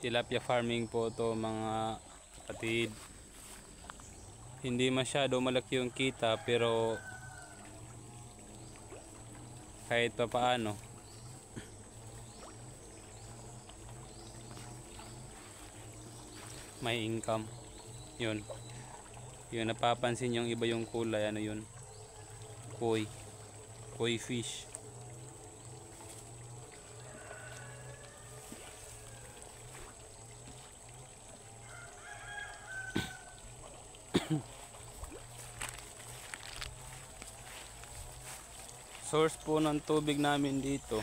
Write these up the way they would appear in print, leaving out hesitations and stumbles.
Tilapia farming po to mga kapatid. Hindi masyado malaki yung kita pero kahit pa paano may income. Yun. Yung napapansin yung iba yung kulay, ano yun? Koi fish. Source po ng tubig namin dito.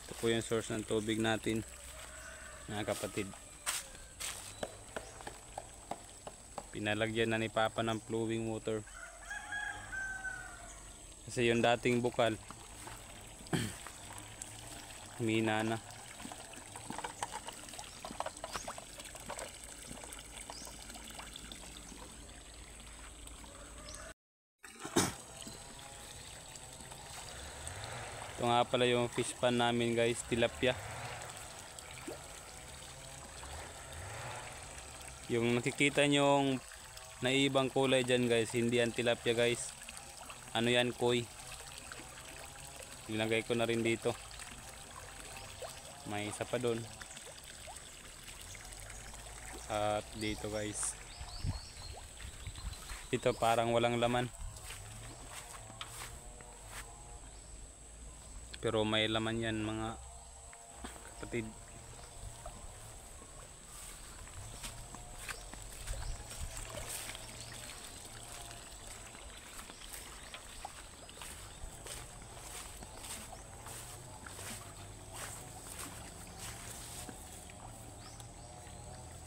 Ito po yung source ng tubig natin, mga kapatid. Pinalagyan na ni Papa ng flowing water. Kasi yung dating bukal humina na. Ito nga pala yung fish pan namin guys, tilapia. Yung nakikita nyong naibang kulay dyan guys, hindi yan tilapia guys. Ano yan, koi. Nilagay ko na rin dito. May isa pa doon. At dito guys. Ito parang walang laman. Pero may laman yan mga kapatid.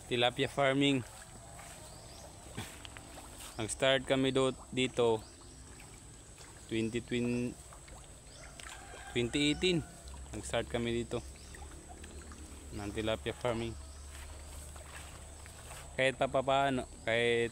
Tilapia farming. Nag-start kami dito 2018. Nag-start kami dito ng tilapia farming. Kahit papaano, kahit